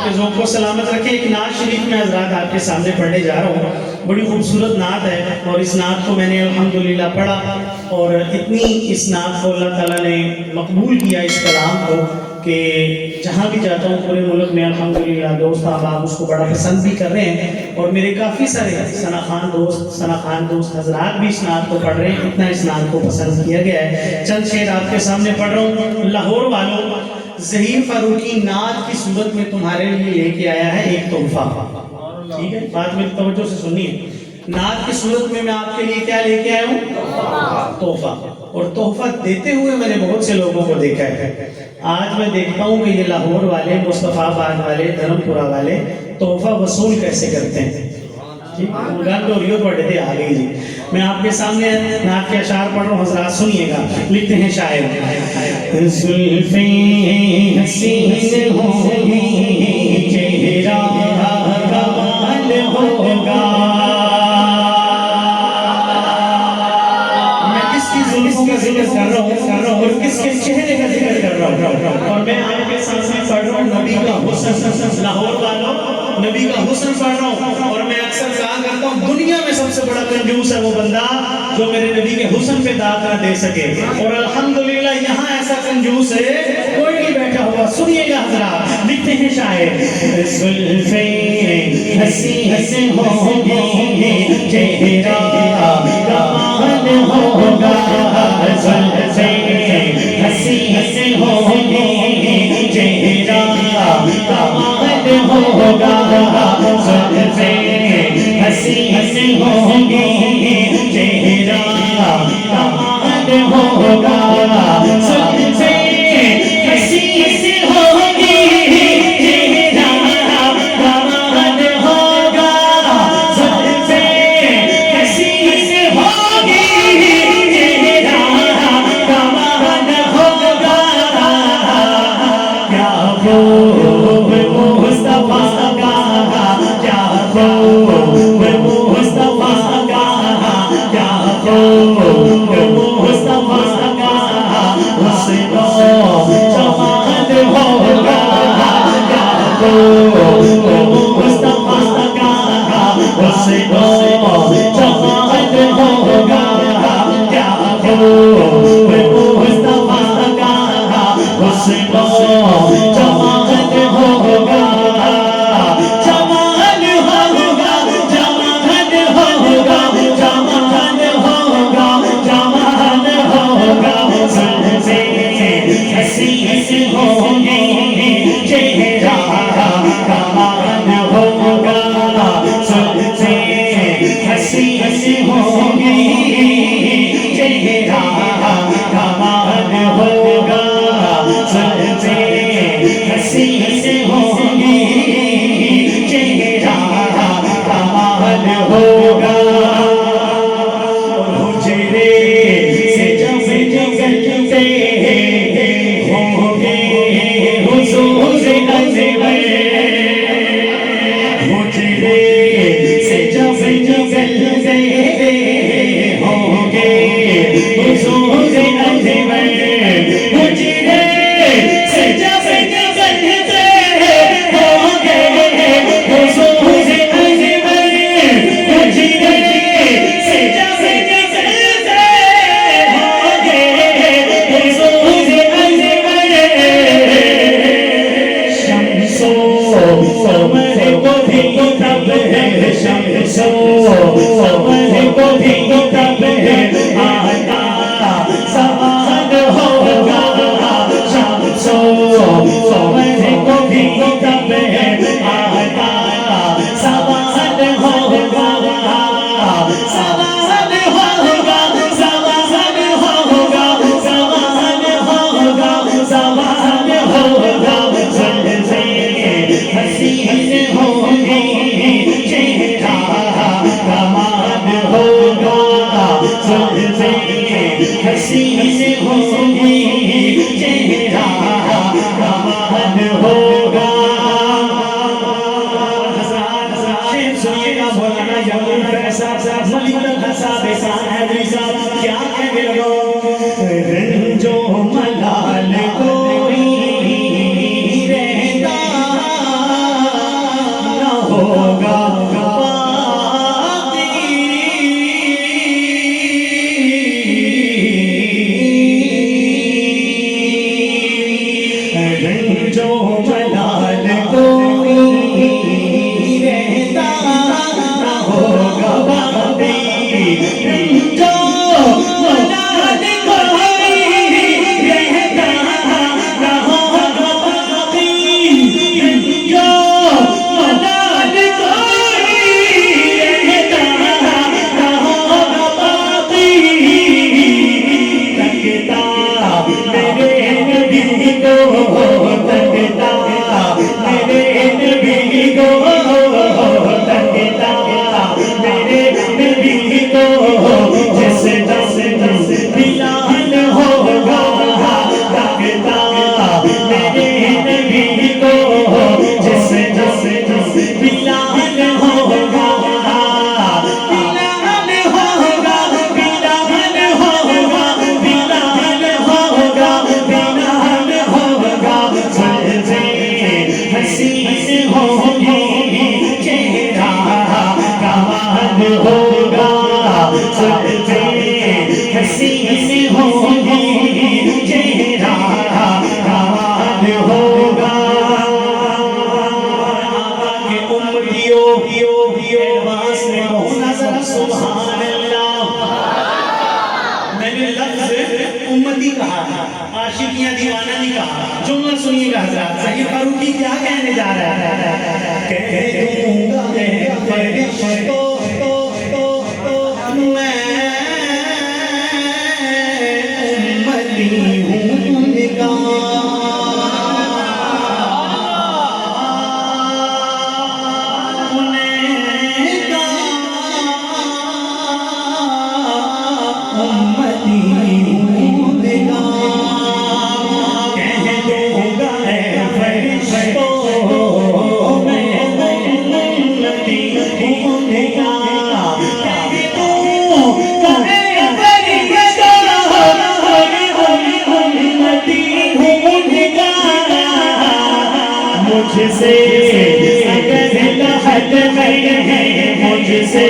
کے ذوق کو سلامت رکھے. ایک نعت شریف میں حضرات آپ کے سامنے پڑھنے جا رہا ہوں. بڑی خوبصورت نعت ہے اور اس نعت کو میں نے الحمدللہ پڑھا اور اتنی اس نعت کو اللہ تعالیٰ نے مقبول کیا اس کلام کو کہ جہاں بھی جاتا ہوں پورے ملک میں الحمدللہ دوست احباب اس کو بڑا پسند بھی کر رہے ہیں اور میرے کافی سارے ثنا خان دوست حضرات بھی اس نعت کو پڑھ رہے ہیں. اتنا اس نعت کو پسند کیا گیا ہے. چند شعر آپ کے سامنے پڑھ رہا ہوں. لاہور والوں، ظہیر فاروقی نعت کی صورت میں تمہارے لیے لے کے آیا ہے ایک تحفہ. ٹھیک ہے، بات میری توجہ سے سنیے. نعت کی صورت میں آپ کے لیے کیا لے کے آیا ہوں؟ تحفہ. اور تحفہ دیتے ہوئے میں نے بہت سے لوگوں کو دیکھا ہے. آج میں دیکھتا ہوں کہ یہ لاہور والے، مصطفیٰ آباد والے، دھرم پورہ والے تحفہ وصول کیسے کرتے ہیں. ٹھیک ہے، گان تو ریو پڑھے تھے آ گئی جی. میں آپ کے سامنے نعت کے اشعار پڑھ رہا ہوں، حضرات سنیے گا. لکھتے ہیں شاعر: زلفیں حسین ہوں گی، چہرہ کمال ہوگا. میں کس کی زلفوں کا ذکر کر رہا ہوں اور کس کے چہرے کا ذکر کر رہا ہوں. اور میں آپ کے سامنے پڑھ رہا ہوں نبی کا حسن. لاہور والوں، نبی کا حسن پڑھ رہا ہوں. اور میں اکثر کہا کرتا ہوں دنیا میں سب سے بڑا کنجوس ہے وہ بندہ جو میرے نبی کے حسن پہ داد نہ دے سکے. اور الحمدللہ یہاں ایسا کنجوس ہے کوئی نہیں بیٹھا ہوا. سنیے گا حضرات. لکھتے ہیں شاعر: زلفیں حسین ہوں گی، چہرہ کمال ہوگا. زلفیں حسین ہوں گی، چہرہ کمال ہوگا. زلفیں حسین ہوں گی، چہرہ کمال ہوگا. زلفیں حسین ہوں گی، چہرہ کمال ہوگا. زلفیں حسین ہوں گی، چہرہ کمال ہوگا. کیا خوب مصطفیٰ کا، کیا خوب مصطفیٰ کا، کیا خوب مصطفیٰ کا حسن و جمال ہوگا. کیا خوب مصطفیٰ کا حسن و جمال ہوگا. کیا خوب مصطفیٰ کا حسن و جمال ہوگا. جمال ہوگا، جمال ہوگا، جمال ہوگا، جمال ہوگا. زلفیں حسین ہوں گی، چہرہ کمال ہوگا. زلفیں حسین ہوں گی، چہرہ کمال ہوگا. زلفیں حسین ہوں گی، چہرہ کمال ہوگا. حجرے سے جب نکلتے ہوں گے حضور انور. حجرے سے جب نکلتے ہوں گے حضور انور. حجرے سے جب نکلتے ہوں گے حضور انور. حجرے سے جب نکلتے ہوں گے حضور انور. شمس و قمر کو بھی تب ہے، شمس و قمر کو بھی تب ہے آتا سوال ہوگا. شمس و قمر کو بھی تب ہے آتا سوال ہوگا. سوال ہوگا، سوال ہوگا، سوال ہوگا، سوال ہوگا. زلفیں حسین ہوں گی، چہرہ کمال ہوگا. زلفیں حسین ہوں گی، چہرہ کمال ہوگا. سنیے گا مولانا یمنا صاحب، ملک صاحب، احسان حیدری صاحب کیا کہنے لگو. رنجو ملال کوئی رہتا ہوگی چہرہ کمال ہوگا زلفے حسین ہوگی چہرہ کمال ہوگا کہ امتیوں باس میں ہونا ذرا سبحان اللہ میں نے لفظ امتی کہا عاشقیاں دیوانہ نہیں کہا جملہ سنیے گا حضرات سید فاروقی کیا کہنے جا رہا ہے کہہ دوں گا میں فرشتوں میں امتی ہوں ان کا مجھ سے اگر لحد میں ہے مجھ سے